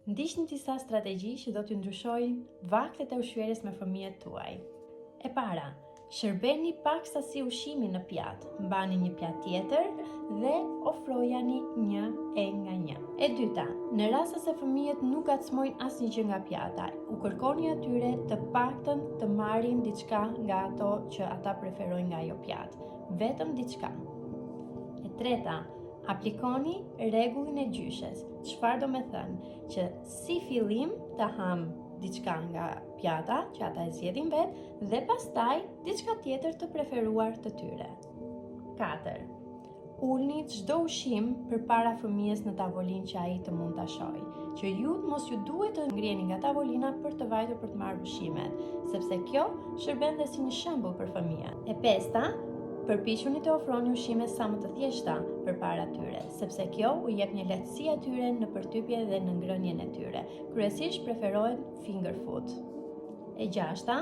Ndiqni disa strategji që do t'ju ndryshojnë vaktet e ushqyerjes me fëmijët tuaj. E para, shërbeni pak sasi ushqimi në pjatë, mbani një pjatë tjetër dhe ofrojani një nga një. E dyta, në rast se fëmijët nuk gacmojnë asnjë gjë nga pjata, u kërkoni atyre të paktën të marrin diçka nga ato që ata preferojnë nga ajo pjatë, vetëm diçka. E treta, aplikoni rregullin e gjyshes. Çfarë do me thënë? Që si fillim të ham diçka nga pjata që ata e zgjedhin vetë dhe pastaj diçka tjetër të preferuar të tyre. 4. Ulni çdo ushqim përpara fëmijës në tavolinë që ai të mund ta shohë, që ju mos ju duhet të ngriheni nga tavolina për të vajtur për të marrë ushqimet, sepse kjo shërben dhe si një shembull për fëmijën. E pesta, përpiquni të ofroni ushqime sa më të thjeshta përpara tyre, sepse kjo u jep një lehtësi atyre në përtypje dhe në ngrënien e tyre. Kryesisht preferohet finger food. E gjashta,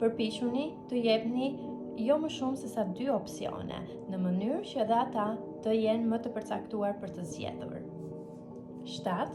përpiquni të jepni jo më shumë se sa 2 opsione, në mënyrë që edhe ata të jenë më të përcaktuar për të zgjedhur. 7.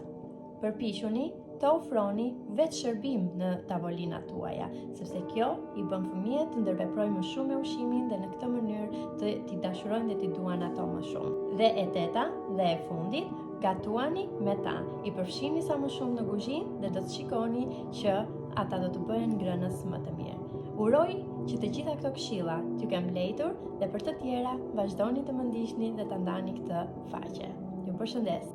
Përpiquni të ofroni vetë shërbim në tavolinat tuaja, sepse kjo i bën fëmijët të ndërveprojnë më shumë me ushqimin dhe në këtë mënyrë t'i dashurojnë dhe t'i duan ato më shumë. Dhe e teta dhe e fundit, gatuani me ta, i përfshini sa më shumë në kuzhinë dhe do të shikoni që ata do të bëhen ngrënës më të mirë. Uroj që të gjitha këto këshilla t'ju kenë mbledhur dhe për të tjera vazhdoni të më ndiqni dhe ta ndani këtë faqe. Ju përshëndes.